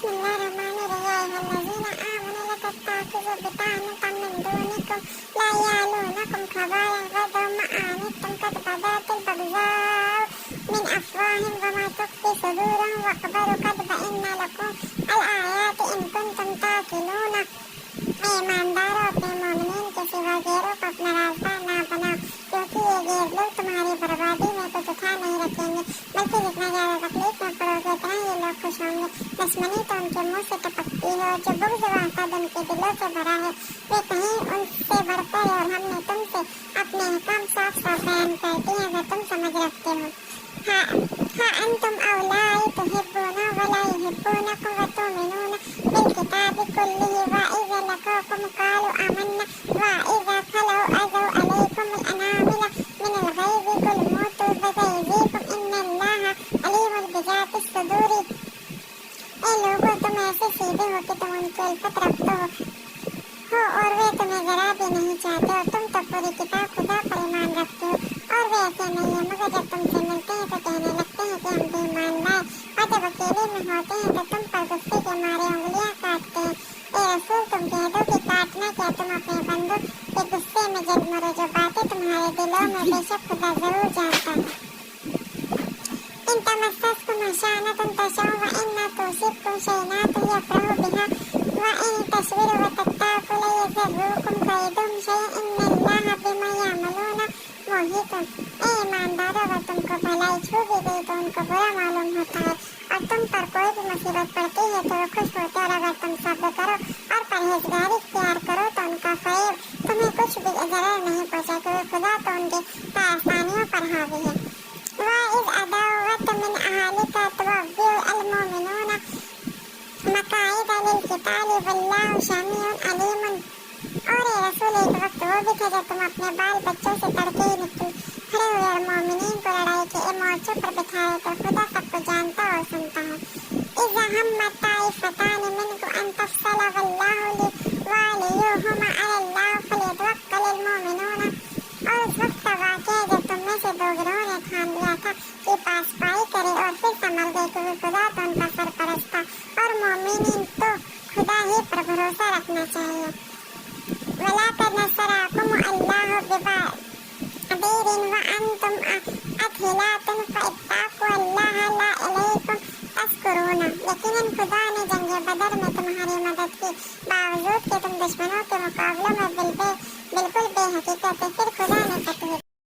बिस्मिल्लाहिर्रहमानिर्रहीम आमनु ला तत्ताखिज़ू बितानतम मिन दूनिकुम ला यालूनकुम खबालन वदौ मआनित्तुम कद बदातिल बग़ज़ाउ मिन अफ़वाहिहिम वमा तुख़्फ़ी सुदूरुहुम वअख़बारु कद बय्यना लकुम अल आयाति इन कुंतुम ताक़िलून। ईमानदारों, अपने मोमिनीन के सिवा गैरों को अपना रास्ता ना बनाओ, क्योंकि ये गैर लोग तुम्हारी बर्बादी में कुछ उठा नहीं रखेंगे, बल्कि जितना ज्यादा तकलीफ में पड़ोगे उतना ये लोग खुश होंगे। दुश्मनी तो उनके मुंह से टपकती है और जो बुग़्ज़ व हसद उनके दिलों से भरा है, वे कहीं उनसे बढ़कर और हमने तुमसे अपने अहकाम साफ साफ बयान कर दिए हैं, तुम समझ रखते हो। हाँ अंतुम औलाई तुहिब्बूना वला युहिब्बूनकुम व तु'मिनूना बिल-किताबि कुल्लिहि व इज़ा लक़ूकुम क़ालू आमन्ना व इज़ा ख़लऊ अज़ौ अलैकुमुल अनामिला मिनल ग़ैज़ि क़ुल मूतू बिग़ैज़िकुम इन्नल्लाहा अलीमुन बिज़ातिस सुदूर। ए लोगों, तुम ऐसे सीधे हो कि तुम उनकी उल्फत रखते हो और वे तुम्हें जरा भी नहीं चाहते, और तुम तो पूरी किताब खुदा पर ईमान रखते हो और वे ऐसे नहीं है, मगर जब तुमसे मिलते हैं तो कहने लगते हैं कि हम भी ईमान लाए, और जब अकेले में होते हैं तो तुम पर गुस्से के मारे उंगलियां काटते हैं। ए रसूल, तुम कह दो कि काटना क्या, तुम अपने बंदों के गुस्से में जल मरो, जो बातें तुम्हारे दिलों में बेशक खुदा जरूर जानता है। इन तमस्ससकुम हशानतुन तशअउ व इन तुसिबकुम शैनातुन यफ़रहू बिहा व इन तस्बिरू व तत्तक़ू ला यज़ुर्रुकुम कैदुहुम शैअन इन्नल्लाहा बिमा यअमलूना मुहीतुन। ए ईमानदारों, अगर तुमको भलाई छू भी गई तो उनको बुरा मालूम होता है, और तुम पर कोई भी मुसीबत पड़ती है तो वो खुश होते, और अगर तुम सब्र करो और परहेज़गारी इख्तियार करो तो उनका फ़ैज़ तुम्हें कुछ भी ज़रर नहीं पहुँचा, क्योंकि खुदा तो उनके आसानियों पर हावी है। वइज़ अदौत मिन अहलिका तुबव्विउ अल-मुमिनूना मक़ाइदा लिल-क़िताल वल्लाहु समीउन अलीमुन। और ये रसूल, एक वक्त वो भी था जब तुम अपने बाल बच्चों से तड़के ही निकल खड़े हुए और मोमिनीन को लड़ाई के मोर्चों पर बिठाए, तो खुदा सबको जानता और सुनता है। इज़ा हम्मत ताइफ़तानि मिनकुम अन तफ़शला वल्लाहु लिवलियुहुमा अलल्लाह फ़लयतवक्कलिल मुमिनून। और उस वक्त का वाक़या है जब तुम में से दो गिरोहों ने ठान लिया था कि पासपाई करे और फिर संभल गए, क्योंकि खुदा तो उनका सरपरस्त था और मोमिनीन तो खुदा ही पर भरोसा रखना चाहिए। वलाक़द नस्सरकुम अल्लाहु बिबदरिन व अंतुम अज़िल्लतुन फ़इत्तक़ुल्लाहा लअल्लकुम तशकुरून। यकीनन खुदा ने जंग बदर में तुम्हारी मदद की,